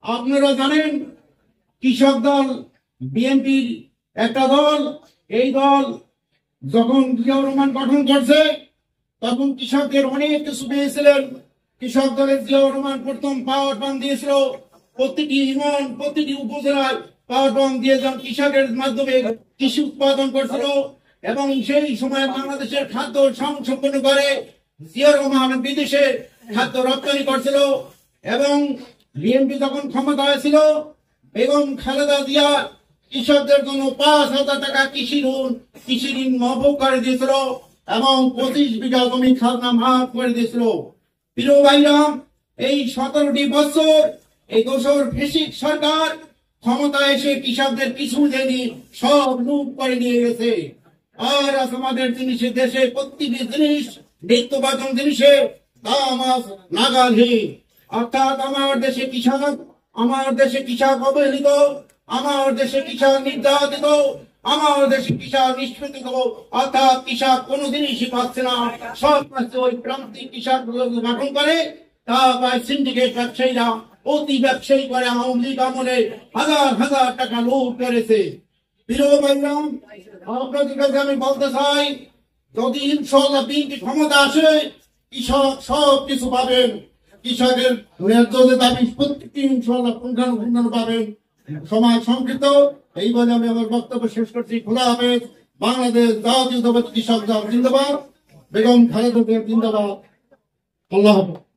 আপনারা জানেন কৃষক দল বিএনপির একটা দল। এই দল যখন জিয়াউর রহমান গঠন করছে তখন কৃষকদের অনেক কিছু পেয়েছিলেন। কৃষক দলের জিয়াউর রহমান প্রথম পাওয়ার পাম্প দিয়েছিল, প্রতিটি ইউনিয়ন প্রতিটি উপজেলায় পাওয়ার পাম্প দিয়ে যখন কৃষকের মাধ্যমে কৃষি উৎপাদন করছিল এবং সেই সময় বাংলাদেশের খাদ্য সংরক্ষণ করে জিয়াউর রহমান বিদেশে খাদ্য রপ্তানি করছিল। এবং বিএনপি যখন ক্ষমতায় ছিল বেগম খালেদা জিয়া কৃষকদের জন্য 5,000 টাকা কৃষি ঋণ মহকুব করে দিয়েছিল এবং 25 বিঘা জমি খাজনা মাফ করে দিয়েছিল। প্রিয় ভাইরা, এই 17টি বছর এই দোসর ফেসিক সরকার ক্ষমতায় এসে কৃষকদের কিছু দেয়নি, সব লুট করে নিয়ে গেছে। আর আজ আমাদের জিনিসের দেশে প্রতিটি জিনিস নিত্যবাদন জিনিসে দাম আজ নাগালহীন। অর্থাৎ আমার দেশে কৃষক অবহেলিত, আমার দেশে কৃষক নির্যাতিত, আমার দেশে কৃষক নিষ্পেষিত। অর্থাৎ কৃষক কোনো জিনিসই পাচ্ছে না, সব পাচ্ছে ওই প্রান্তিক কৃষক গঠন করে। তা পায় সিন্ডিকেট ব্যবসায়ীরা, অতি ব্যবসায়ী করে আওয়ামী লীগ আমলে হাজার হাজার টাকা লুট করেছে। প্রিয় ভাইরা, আপনাদের কাছে আমি বলতে চাই, যদি ইনশাআল্লাহ বিএনপি ক্ষমতা আসে কৃষক সব কিছু পাবেন। কৃষকের ন্যায্য যে দাবি প্রত্যেকটি ইনশাআল্লাহ পুঙ্খানুপুঙ্খানু পাবেন। সময় সংক্ষিপ্ত, এই বলে আমি আমার বক্তব্য শেষ করছি। খোলা হাফেজ। বাংলাদেশ জাতীয়তাবাদী কৃষক দল জিন্দাবাদ। বেগম খালেদা জিয়া জিন্দাবাদ। আল্লাহ হাফেজ।